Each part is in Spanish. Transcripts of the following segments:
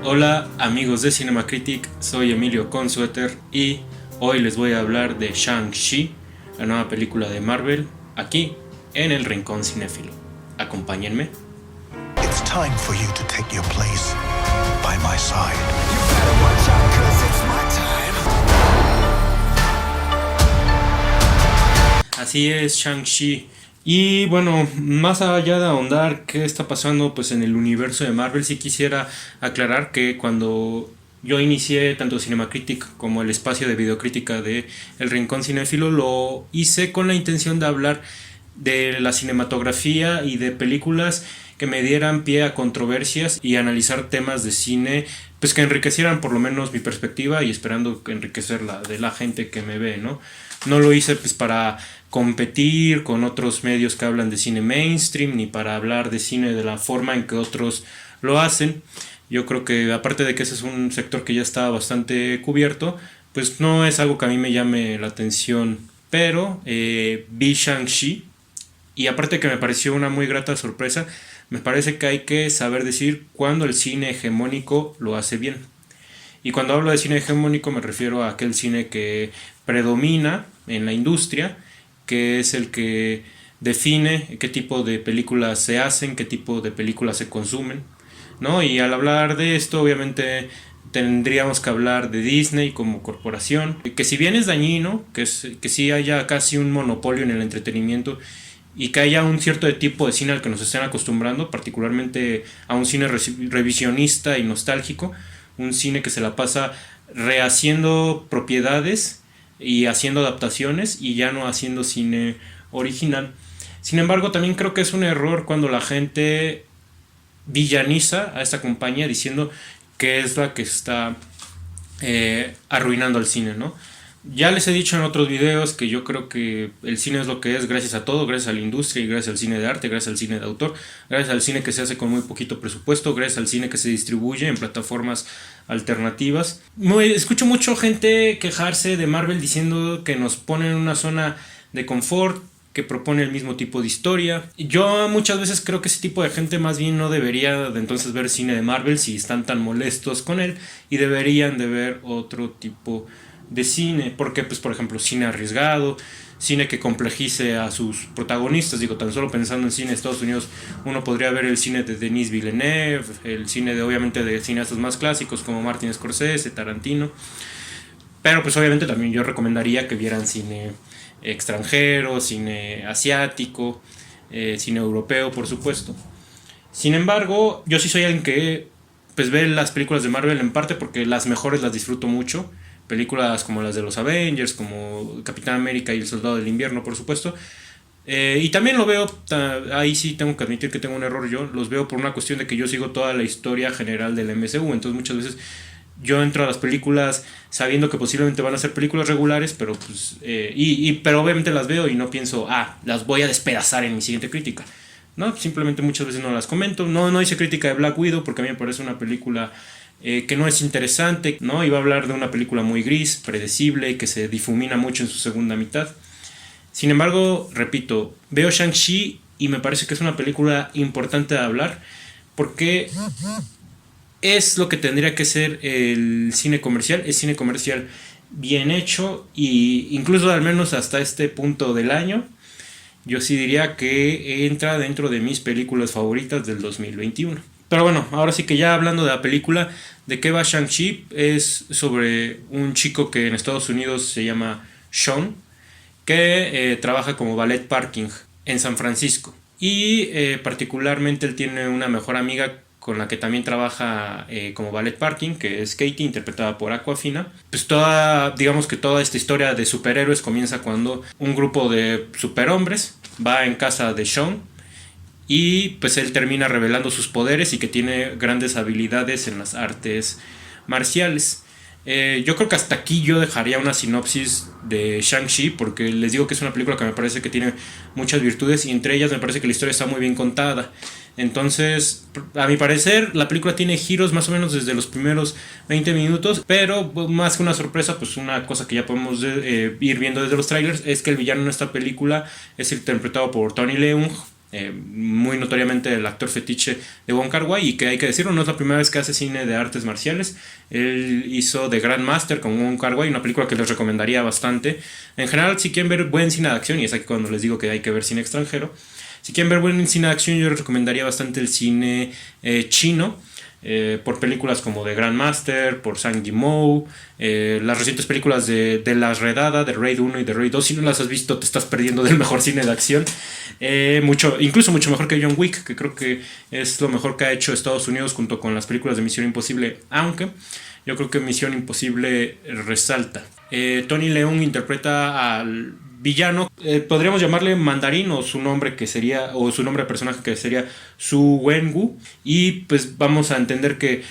Hola amigos de Cinema Critic, soy Emilio Consueter y hoy les voy a hablar de Shang-Chi, la nueva película de Marvel, aquí en el Rincón Cinéfilo. Acompáñenme. It's time for you to take your place by my side. Así es, Shang-Chi. Y bueno, más allá de ahondar qué está pasando pues en el universo de Marvel, sí quisiera aclarar que cuando yo inicié tanto Cinema Critic como el espacio de videocrítica de El Rincón Cinéfilo, lo hice con la intención de hablar de la cinematografía y de películas que me dieran pie a controversias y analizar temas de cine pues que enriquecieran por lo menos mi perspectiva y esperando enriquecer la de la gente que me ve, ¿no? No lo hice pues para competir con otros medios que hablan de cine mainstream ni para hablar de cine de la forma en que otros lo hacen. Yo creo que aparte de que ese es un sector que ya está bastante cubierto, pues no es algo que a mí me llame la atención. Pero vi Shang-Chi y aparte que me pareció una muy grata sorpresa, me parece que hay que saber decir cuándo el cine hegemónico lo hace bien. Y cuando hablo de cine hegemónico me refiero a aquel cine que predomina en la industria, que es el que define qué tipo de películas se hacen, qué tipo de películas se consumen, ¿no? Y al hablar de esto, obviamente tendríamos que hablar de Disney como corporación, que si bien es dañino, que sí haya casi un monopolio en el entretenimiento y que haya un cierto tipo de cine al que nos estén acostumbrando, particularmente a un cine revisionista y nostálgico, un cine que se la pasa rehaciendo propiedades y haciendo adaptaciones y ya no haciendo cine original. Sin embargo, también creo que es un error cuando la gente villaniza a esta compañía diciendo que es la que está arruinando al cine, ¿no? Ya les he dicho en otros videos que yo creo que el cine es lo que es gracias a todo, gracias a la industria y gracias al cine de arte, gracias al cine de autor, gracias al cine que se hace con muy poquito presupuesto, gracias al cine que se distribuye en plataformas alternativas. Escucho mucho gente quejarse de Marvel diciendo que nos pone en una zona de confort, que propone el mismo tipo de historia. Yo muchas veces creo que ese tipo de gente más bien no debería de entonces ver cine de Marvel si están tan molestos con él y deberían de ver otro tipo de cine, porque pues por ejemplo cine arriesgado, cine que complejice a sus protagonistas. Digo, tan solo pensando en cine de Estados Unidos, uno podría ver el cine de Denis Villeneuve, el cine de obviamente de cineastas más clásicos como Martin Scorsese, Tarantino, pero pues obviamente también yo recomendaría que vieran cine extranjero, cine asiático, cine europeo por supuesto. Sin embargo, yo sí soy alguien que pues ve las películas de Marvel en parte porque las mejores las disfruto mucho. Películas como las de los Avengers, como Capitán América y el Soldado del Invierno, por supuesto. Y también lo veo, ahí sí tengo que admitir que tengo un error yo, los veo por una cuestión de que yo sigo toda la historia general del MCU, entonces muchas veces yo entro a las películas sabiendo que posiblemente van a ser películas regulares, pero pues pero obviamente las veo y no pienso, las voy a despedazar en mi siguiente crítica. No, simplemente muchas veces no las comento. No hice crítica de Black Widow porque a mí me parece una película que no es interesante, ¿no? Iba a hablar de una película muy gris, predecible, que se difumina mucho en su segunda mitad. Sin embargo, repito, veo Shang-Chi y me parece que es una película importante de hablar porque es lo que tendría que ser el cine comercial. Es cine comercial bien hecho y incluso al menos hasta este punto del año yo sí diría que entra dentro de mis películas favoritas del 2021. Pero bueno, ahora sí que ya hablando de la película, ¿de qué va Shang-Chi? Es sobre un chico que en Estados Unidos se llama Sean, que trabaja como valet parking en San Francisco. Y particularmente él tiene una mejor amiga con la que también trabaja como valet parking, que es Katie, interpretada por Awkwafina. Pues digamos que toda esta historia de superhéroes comienza cuando un grupo de superhombres va en casa de Sean y pues él termina revelando sus poderes y que tiene grandes habilidades en las artes marciales. Yo creo que hasta aquí yo dejaría una sinopsis de Shang-Chi porque les digo que es una película que me parece que tiene muchas virtudes y entre ellas me parece que la historia está muy bien contada. Entonces, a mi parecer, la película tiene giros más o menos desde los primeros 20 minutos, pero más que una sorpresa, pues una cosa que ya podemos ir viendo desde los trailers es que el villano en esta película es interpretado por Tony Leung, muy notoriamente el actor fetiche de Wong Kar-wai, y que hay que decirlo, no es la primera vez que hace cine de artes marciales. Él hizo The Grandmaster con Wong Kar-wai, una película que les recomendaría bastante. En general, si quieren ver buen cine de acción, y es aquí cuando les digo que hay que ver cine extranjero, si quieren ver buen cine de acción, yo les recomendaría bastante el cine chino, por películas como The Grandmaster, por Zhang Yimou, las recientes películas de La Redada, de Raid 1 y de Raid 2. Si no las has visto, te estás perdiendo del mejor cine de acción, incluso mucho mejor que John Wick, que creo que es lo mejor que ha hecho Estados Unidos junto con las películas de Misión Imposible, aunque yo creo que Misión Imposible resalta. Tony Leung interpreta al villano, podríamos llamarle Mandarín, o su nombre de personaje que sería Su Wenwu, y pues vamos a entender que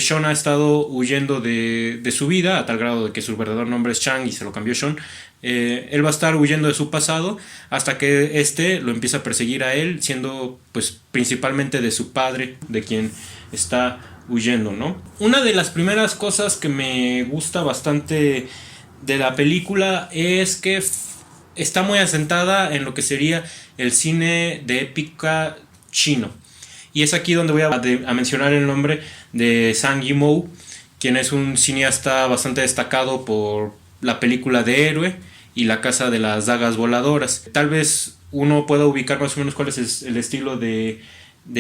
Sean ha estado huyendo de su vida, a tal grado de que su verdadero nombre es Chang y se lo cambió Sean. Él va a estar huyendo de su pasado hasta que lo empieza a perseguir a él, siendo pues principalmente de su padre, de quien está huyendo, ¿no? Una de las primeras cosas que me gusta bastante de la película es que está muy asentada en lo que sería el cine de épica chino. Y es aquí donde voy a mencionar el nombre de Zhang Yimou, quien es un cineasta bastante destacado por la película de Héroe y La Casa de las Dagas Voladoras. Tal vez uno pueda ubicar más o menos cuál es el estilo de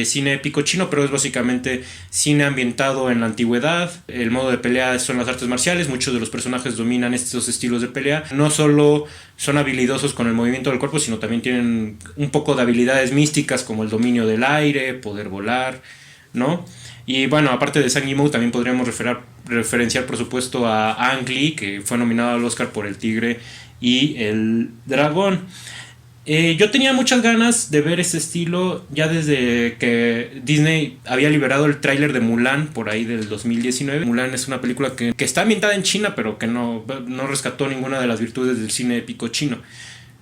cine épico chino, pero es básicamente cine ambientado en la antigüedad. El modo de pelea son las artes marciales, muchos de los personajes dominan estos estilos de pelea. No solo son habilidosos con el movimiento del cuerpo, sino también tienen un poco de habilidades místicas como el dominio del aire, poder volar, ¿no? Y bueno, aparte de Zhang Yimou, también podríamos referenciar por supuesto a Ang Lee, que fue nominado al Oscar por El Tigre y el Dragón. Yo tenía muchas ganas de ver ese estilo ya desde que Disney había liberado el tráiler de Mulan por ahí del 2019. Mulan es una película que está ambientada en China, pero que no rescató ninguna de las virtudes del cine épico chino.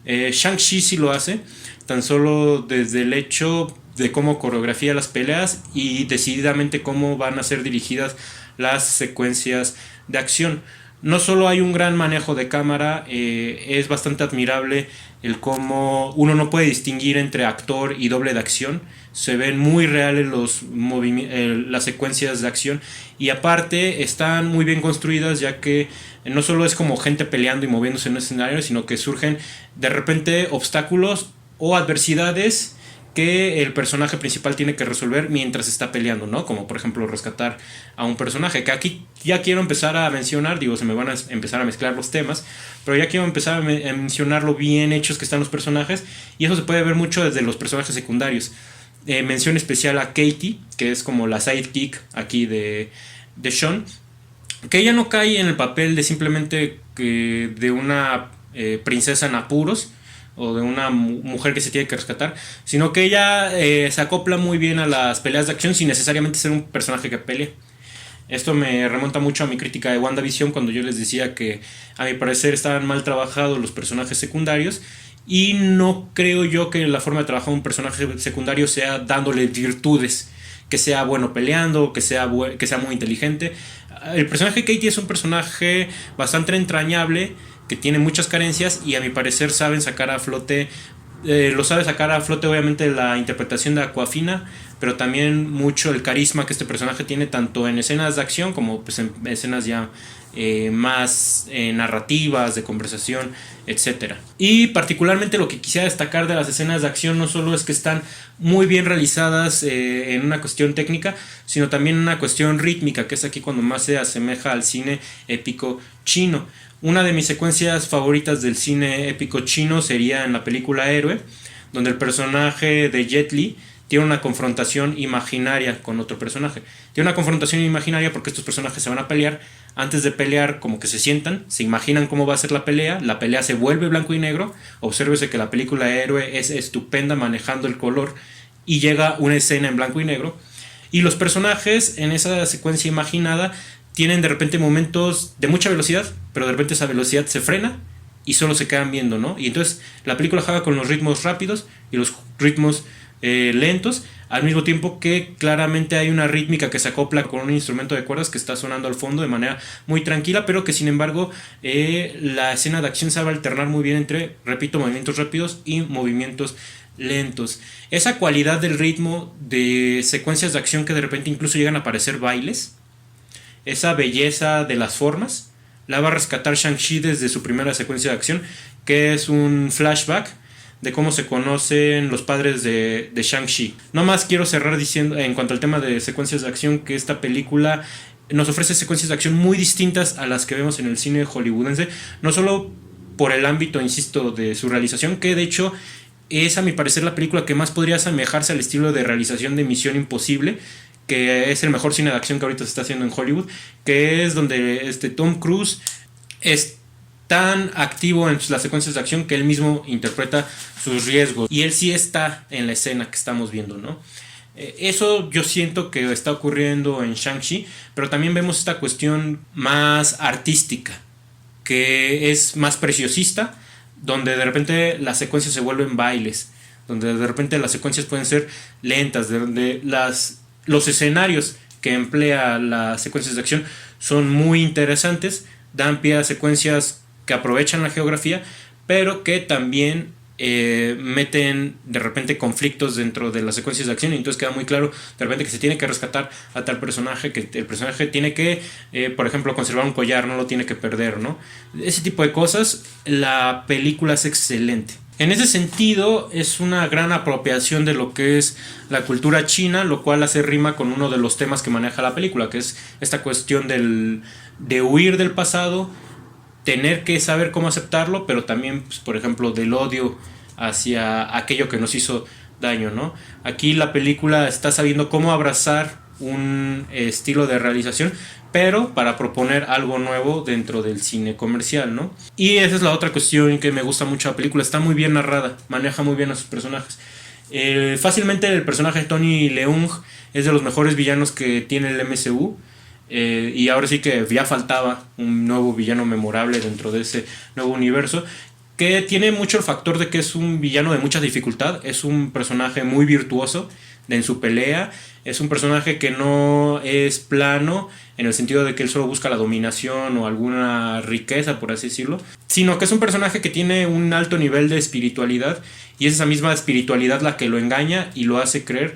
Shang-Chi sí lo hace, tan solo desde el hecho de cómo coreografía las peleas y decididamente cómo van a ser dirigidas las secuencias de acción. No solo hay un gran manejo de cámara, es bastante admirable el cómo uno no puede distinguir entre actor y doble de acción. Se ven muy reales las secuencias de acción, y aparte están muy bien construidas, ya que no solo es como gente peleando y moviéndose en un escenario, sino que surgen de repente obstáculos o adversidades que el personaje principal tiene que resolver mientras está peleando, ¿no? Como por ejemplo rescatar a un personaje, que aquí ya quiero empezar a mencionar, se me van a empezar a mezclar los temas, pero ya quiero empezar a mencionar lo bien hechos que están los personajes, y eso se puede ver mucho desde los personajes secundarios. Mención especial a Katie, que es como la sidekick aquí de Sean, que ella no cae en el papel de simplemente de una princesa en apuros, o de una mujer que se tiene que rescatar, sino que ella se acopla muy bien a las peleas de acción sin necesariamente ser un personaje que pelee. Esto me remonta mucho a mi crítica de WandaVision, cuando yo les decía que a mi parecer estaban mal trabajados los personajes secundarios, y no creo yo que la forma de trabajar un personaje secundario sea dándole virtudes, que sea bueno peleando, que sea muy inteligente. El personaje de Katie es un personaje bastante entrañable, que tiene muchas carencias, y a mi parecer lo sabe sacar a flote obviamente la interpretación de Awkwafina, pero también mucho el carisma que este personaje tiene, tanto en escenas de acción como pues en escenas ya más narrativas, de conversación, etc. Y particularmente lo que quisiera destacar de las escenas de acción no solo es que están muy bien realizadas en una cuestión técnica, sino también en una cuestión rítmica, que es aquí cuando más se asemeja al cine épico chino. Una de mis secuencias favoritas del cine épico chino sería en la película Héroe, donde el personaje de Jet Li tiene una confrontación imaginaria con otro personaje. Tiene una confrontación imaginaria porque estos personajes se van a pelear. Antes de pelear, como que se sientan, se imaginan cómo va a ser la pelea se vuelve blanco y negro. Obsérvese que la película Héroe es estupenda manejando el color, y llega una escena en blanco y negro, y los personajes en esa secuencia imaginada tienen de repente momentos de mucha velocidad, pero de repente esa velocidad se frena y solo se quedan viendo, ¿no? Y entonces la película juega con los ritmos rápidos y los ritmos lentos, al mismo tiempo que claramente hay una rítmica que se acopla con un instrumento de cuerdas que está sonando al fondo de manera muy tranquila, pero que sin embargo la escena de acción sabe alternar muy bien entre, repito, movimientos rápidos y movimientos lentos. Esa cualidad del ritmo, de secuencias de acción que de repente incluso llegan a parecer bailes, esa belleza de las formas, la va a rescatar Shang-Chi desde su primera secuencia de acción, que es un flashback de cómo se conocen los padres de Shang-Chi. No más quiero cerrar diciendo, en cuanto al tema de secuencias de acción, que esta película nos ofrece secuencias de acción muy distintas a las que vemos en el cine hollywoodense, no solo por el ámbito, insisto, de su realización, que de hecho es a mi parecer la película que más podría asemejarse al estilo de realización de Misión Imposible, que es el mejor cine de acción que ahorita se está haciendo en Hollywood, que es donde Tom Cruise es tan activo en las secuencias de acción que él mismo interpreta sus riesgos y él sí está en la escena que estamos viendo, ¿no? Eso yo siento que está ocurriendo en Shang-Chi, pero también vemos esta cuestión más artística, que es más preciosista, donde de repente las secuencias se vuelven bailes, donde de repente las secuencias pueden ser lentas, donde los escenarios que emplea las secuencias de acción son muy interesantes, dan pie a secuencias que aprovechan la geografía, pero que también meten de repente conflictos dentro de las secuencias de acción, y entonces queda muy claro de repente que se tiene que rescatar a tal personaje, que el personaje tiene que por ejemplo conservar un collar, no lo tiene que perder, ¿no? Ese tipo de cosas, la película es excelente. En ese sentido es una gran apropiación de lo que es la cultura china, lo cual hace rima con uno de los temas que maneja la película, que es esta cuestión de huir del pasado, tener que saber cómo aceptarlo, pero también, pues, por ejemplo, del odio hacia aquello que nos hizo daño, ¿no? Aquí la película está sabiendo cómo abrazar un estilo de realización, pero para proponer algo nuevo dentro del cine comercial, ¿no? Y esa es la otra cuestión que me gusta mucho de la película. Está muy bien narrada, maneja muy bien a sus personajes. Fácilmente el personaje de Tony Leung es de los mejores villanos que tiene el MCU. Y ahora sí que ya faltaba un nuevo villano memorable dentro de ese nuevo universo, que tiene mucho el factor de que es un villano de mucha dificultad. Es un personaje muy virtuoso en su pelea, es un personaje que no es plano en el sentido de que él solo busca la dominación o alguna riqueza, por así decirlo, sino que es un personaje que tiene un alto nivel de espiritualidad, y es esa misma espiritualidad la que lo engaña y lo hace creer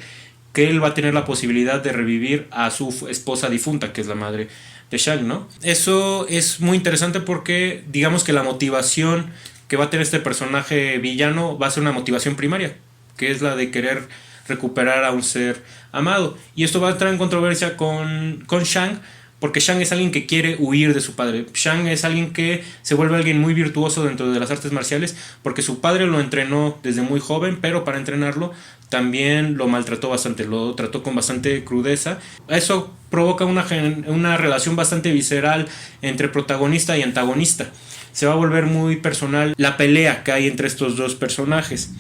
que él va a tener la posibilidad de revivir a su esposa difunta, que es la madre de Shang, ¿no? Eso es muy interesante porque digamos que la motivación que va a tener este personaje villano va a ser una motivación primaria, que es la de querer recuperar a un ser amado. Y esto va a entrar en controversia con Shang, porque Shang es alguien que quiere huir de su padre. Shang es alguien que se vuelve alguien muy virtuoso dentro de las artes marciales, porque su padre lo entrenó desde muy joven, pero para entrenarlo también lo maltrató bastante, lo trató con bastante crudeza. Eso provoca una relación bastante visceral entre protagonista y antagonista. Se va a volver muy personal la pelea que hay entre estos dos personajes.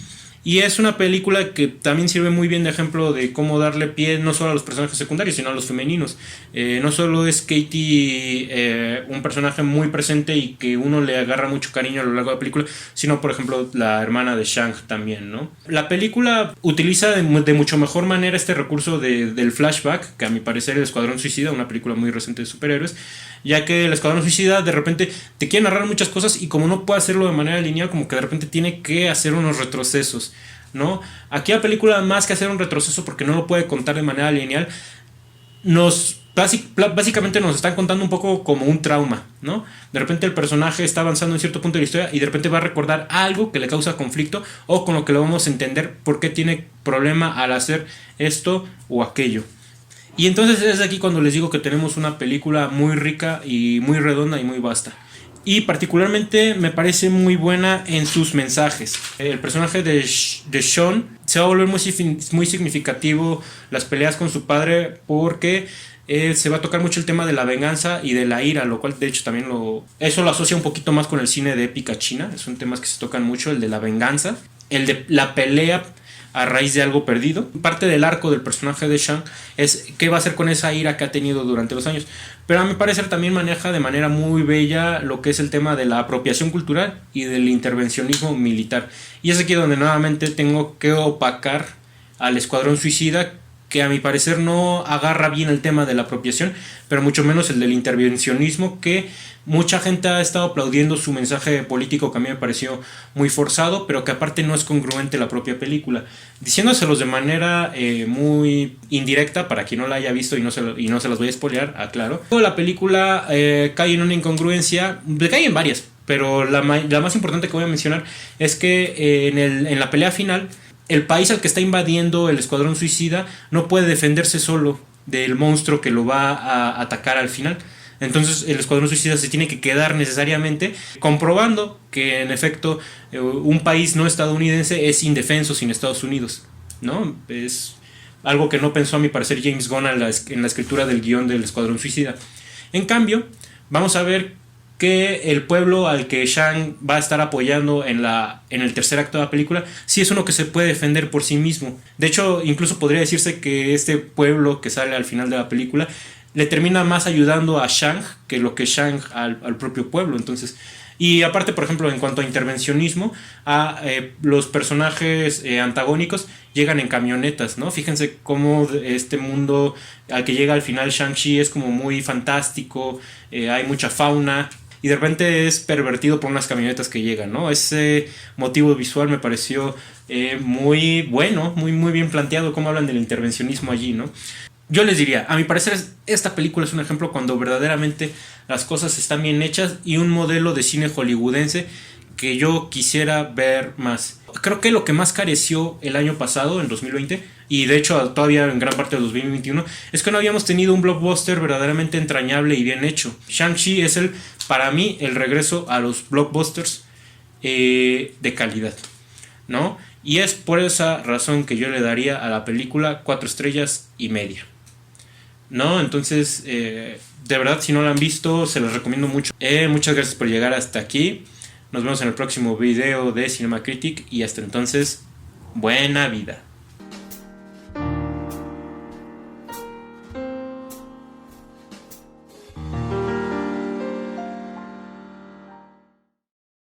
Y es una película que también sirve muy bien de ejemplo de cómo darle pie no solo a los personajes secundarios, sino a los femeninos. No solo es Katie un personaje muy presente y que uno le agarra mucho cariño a lo largo de la película, sino por ejemplo la hermana de Shang también, ¿no? La película utiliza de mucho mejor manera este recurso del flashback, que a mi parecer El Escuadrón Suicida, una película muy reciente de superhéroes, ya que El Escuadrón Suicida de repente te quiere narrar muchas cosas y como no puede hacerlo de manera lineal, como que de repente tiene que hacer unos retrocesos, ¿no? Aquí la película, más que hacer un retroceso porque no lo puede contar de manera lineal, básicamente nos están contando un poco como un trauma, ¿no? De repente el personaje está avanzando en cierto punto de la historia y de repente va a recordar algo que le causa conflicto, o con lo que lo vamos a entender por qué tiene problema al hacer esto o aquello. Y entonces es aquí cuando les digo que tenemos una película muy rica y muy redonda y muy vasta. Y particularmente me parece muy buena en sus mensajes. El personaje de Sean se va a volver muy significativo las peleas con su padre, porque se va a tocar mucho el tema de la venganza y de la ira, lo cual de hecho también eso lo asocia un poquito más con el cine de épica china. Es un tema que se tocan mucho, el de la venganza, el de la pelea a raíz de algo perdido. Parte del arco del personaje de Shang es qué va a hacer con esa ira que ha tenido durante los años, pero a mi parecer también maneja de manera muy bella lo que es el tema de la apropiación cultural y del intervencionismo militar. Y es aquí donde nuevamente tengo que opacar al Escuadrón Suicida, que a mi parecer no agarra bien el tema de la apropiación, pero mucho menos el del intervencionismo, que mucha gente ha estado aplaudiendo su mensaje político, que a mí me pareció muy forzado, pero que aparte no es congruente la propia película. Diciéndoselos de manera muy indirecta, para quien no la haya visto y no se las voy a spoilear, aclaro. La película cae en una incongruencia, cae en varias, pero la más importante que voy a mencionar es que en la pelea final, el país al que está invadiendo el Escuadrón Suicida no puede defenderse solo del monstruo que lo va a atacar al final. Entonces el Escuadrón Suicida se tiene que quedar necesariamente comprobando que en efecto un país no estadounidense es indefenso sin Estados Unidos, ¿no? Es algo que no pensó, a mi parecer, James Gunn en la escritura del guión del Escuadrón Suicida. En cambio, vamos a ver que el pueblo al que Shang va a estar apoyando en el tercer acto de la película sí es uno que se puede defender por sí mismo. De hecho, incluso podría decirse que este pueblo que sale al final de la película le termina más ayudando a Shang que lo que Shang al propio pueblo. Entonces, y aparte, por ejemplo, en cuanto a intervencionismo, los personajes antagónicos llegan en camionetas, ¿no? Fíjense cómo este mundo al que llega al final Shang-Chi es como muy fantástico, hay mucha fauna, y de repente es pervertido por unas camionetas que llegan, ¿no? Ese motivo visual me pareció muy bueno, muy bien planteado, cómo hablan del intervencionismo allí, ¿no? Yo les diría, a mi parecer esta película es un ejemplo cuando verdaderamente las cosas están bien hechas y un modelo de cine hollywoodense que yo quisiera ver más. Creo que lo que más careció el año pasado, en 2020, y de hecho todavía en gran parte de 2021, es que no habíamos tenido un blockbuster verdaderamente entrañable y bien hecho. Shang-Chi es para mí, el regreso a los blockbusters de calidad, ¿no? Y es por esa razón que yo le daría a la película 4 estrellas y media, ¿no? Entonces, de verdad, si no la han visto, se los recomiendo mucho. Muchas gracias por llegar hasta aquí. Nos vemos en el próximo video de Cinema Critic y hasta entonces, buena vida.